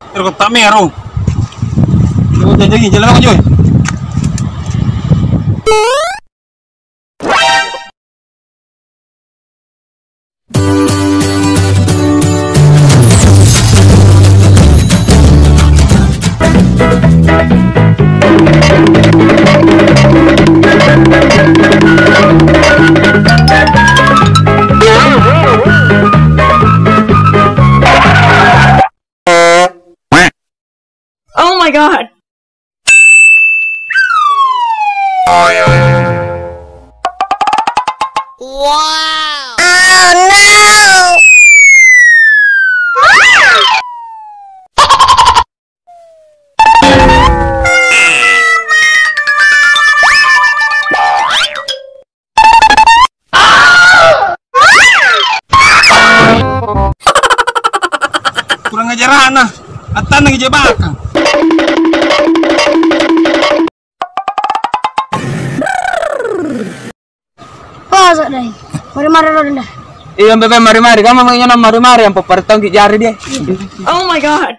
Pero tamero. Yo jalan ako Joy. Oh my god! Wow! Oh no! Kurang ajaran nah. Atan lagi jebakan. Pasok deh. Mari-mari lo dah. Iya bebe mari-mari, kamu mau nyana mari-mari yang pepertong ki jari dia. Oh my god!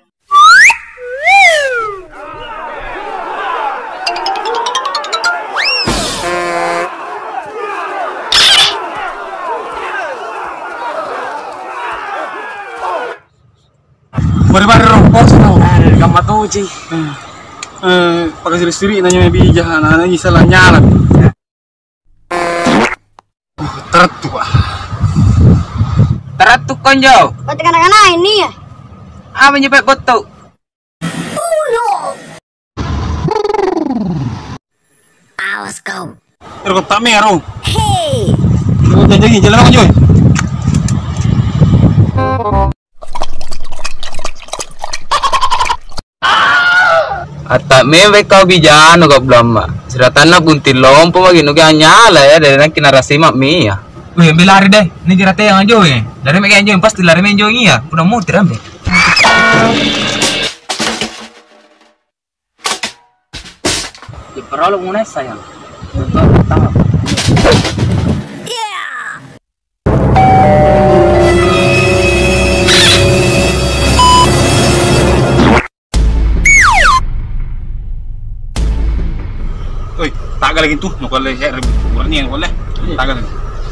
Mari-mari rompos no. Kamu tuh cing. Pakai siri-siri nanya bijah, nanya salah nyala. Tertua. Teratuk konjo. Batik anak-anak ini ya. Apa nyepet botok? Awas kau. Pero tamero. Hey! Yo jalan ako Joy. Atak mewe kau bijano kau belum. Seratana buntil lompo lagi nuki nyala ya dari nak kinarasi mak mia. Wih, belari deh. Ini kirate yang ajo ya. Dari mereka yang pasti lari menjo iya. Punya muter ambe. Di perlu mulai sayang. Tahu. Oi, tagal lagi tuh. Nukal saya kurangnya boleh. Tagal.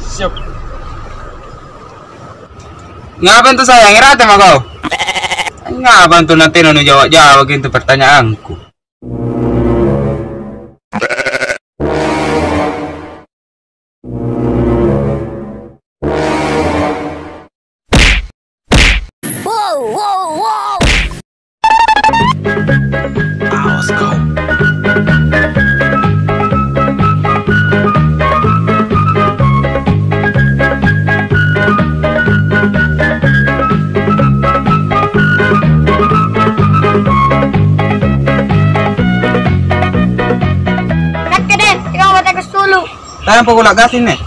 Siap. Ngapain tuh sayang? Irate mah kau? Ngapain tuh nanti nunu jawab gitu pertanyaanku? Wow, wow, wow! Awas kau. Kakek deh, kita mau batik dulu. Sayang pokok gasin nih.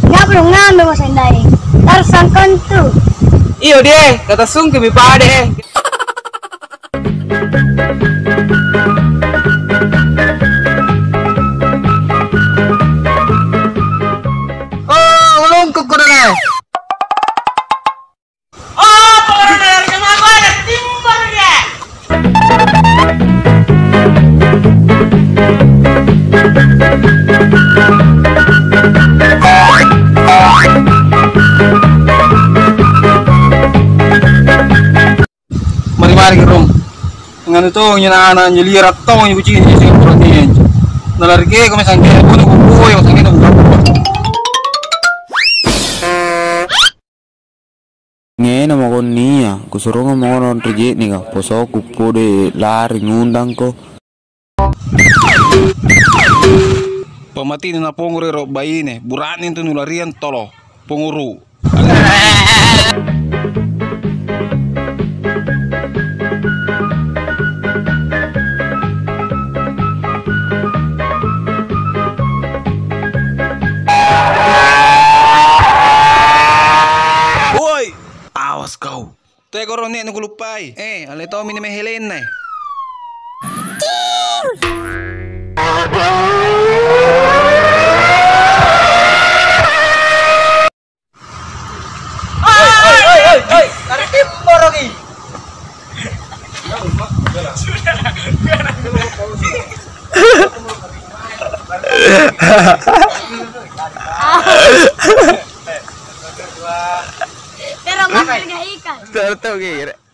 Nggak perlu ngambil mas Endai. Harus sangkan tuh. Iyo deh, kata sungke mi pade. Oh, ulung kukur deh. Oh, pengen dari kenapa ada timbal dia? Mari-mari ke rom. Dengan itu nyana nyeli ratau yang bucin ini sih kurangnya. Nalar ke kami sangke pun kuku yang sangke nunggu. Ngena mo kon niya, kusuro nga mo non reject ni ka, poso kupo de lari ngundang ko. Pamati na pongure ro bayi ne, buranin tu nularian tolo, ponguru. Woi, awas kau. Teko ro ne nagulupai. Alay to mini may Helena. Oi, lari timur lagi. Pero makan gak ikan. Tahu kira.